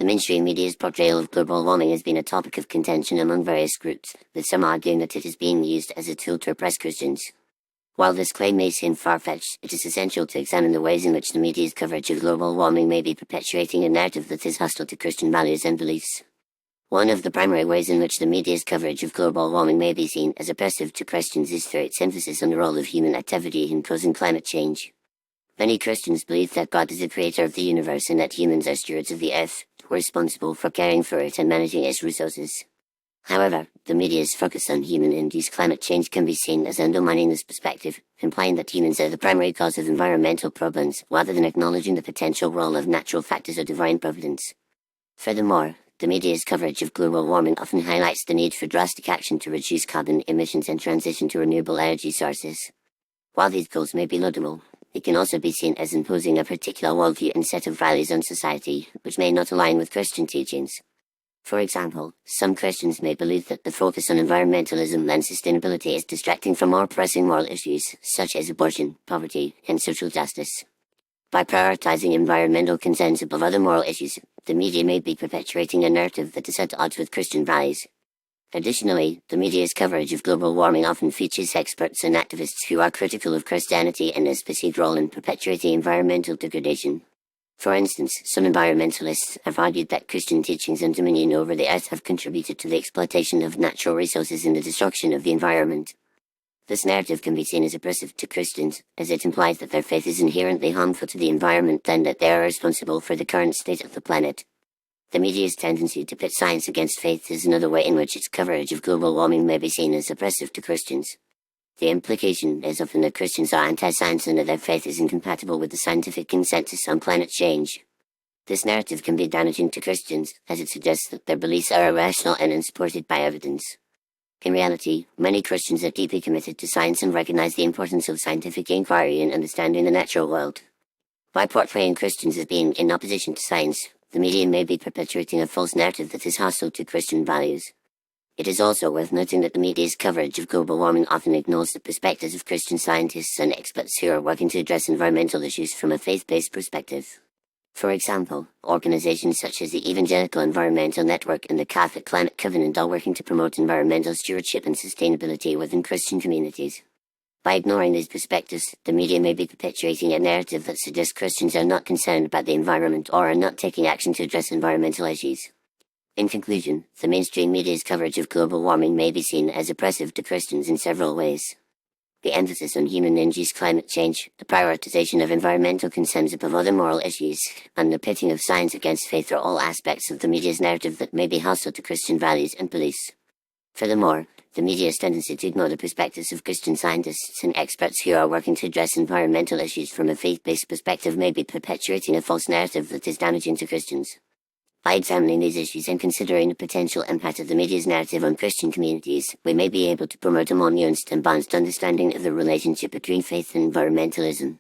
The mainstream media's portrayal of global warming has been a topic of contention among various groups, with some arguing that it is being used as a tool to oppress Christians. While this claim may seem far-fetched, it is essential to examine the ways in which the media's coverage of global warming may be perpetuating a narrative that is hostile to Christian values and beliefs. One of the primary ways in which the media's coverage of global warming may be seen as oppressive to Christians is through its emphasis on the role of human activity in causing climate change. Many Christians believe that God is the creator of the universe and that humans are stewards of the earth, who are responsible for caring for it and managing its resources. However, the media's focus on human-induced climate change can be seen as undermining this perspective, implying that humans are the primary cause of environmental problems, rather than acknowledging the potential role of natural factors or divine providence. Furthermore, the media's coverage of global warming often highlights the need for drastic action to reduce carbon emissions and transition to renewable energy sources. While these goals may be laudable, it can also be seen as imposing a particular worldview and set of values on society, which may not align with Christian teachings. For example, some Christians may believe that the focus on environmentalism and sustainability is distracting from more pressing moral issues, such as abortion, poverty, and social justice. By prioritizing environmental concerns above other moral issues, the media may be perpetuating a narrative that is at odds with Christian values. Additionally, the media's coverage of global warming often features experts and activists who are critical of Christianity and its perceived role in perpetuating environmental degradation. For instance, some environmentalists have argued that Christian teachings and dominion over the earth have contributed to the exploitation of natural resources and the destruction of the environment. This narrative can be seen as oppressive to Christians, as it implies that their faith is inherently harmful to the environment and that they are responsible for the current state of the planet. The media's tendency to pit science against faith is another way in which its coverage of global warming may be seen as oppressive to Christians. The implication is often that Christians are anti-science and that their faith is incompatible with the scientific consensus on climate change. This narrative can be damaging to Christians, as it suggests that their beliefs are irrational and unsupported by evidence. In reality, many Christians are deeply committed to science and recognize the importance of scientific inquiry in understanding the natural world. By portraying Christians as being in opposition to science, the media may be perpetuating a false narrative that is hostile to Christian values. It is also worth noting that the media's coverage of global warming often ignores the perspectives of Christian scientists and experts who are working to address environmental issues from a faith-based perspective. For example, organizations such as the Evangelical Environmental Network and the Catholic Climate Covenant are working to promote environmental stewardship and sustainability within Christian communities. By ignoring these perspectives, the media may be perpetuating a narrative that suggests Christians are not concerned about the environment or are not taking action to address environmental issues. In conclusion, the mainstream media's coverage of global warming may be seen as oppressive to Christians in several ways. The emphasis on human-induced climate change, the prioritization of environmental concerns above other moral issues, and the pitting of science against faith are all aspects of the media's narrative that may be hostile to Christian values and beliefs. Furthermore, the media's tendency to ignore the perspectives of Christian scientists and experts who are working to address environmental issues from a faith-based perspective may be perpetuating a false narrative that is damaging to Christians. By examining these issues and considering the potential impact of the media's narrative on Christian communities, we may be able to promote a more nuanced and balanced understanding of the relationship between faith and environmentalism.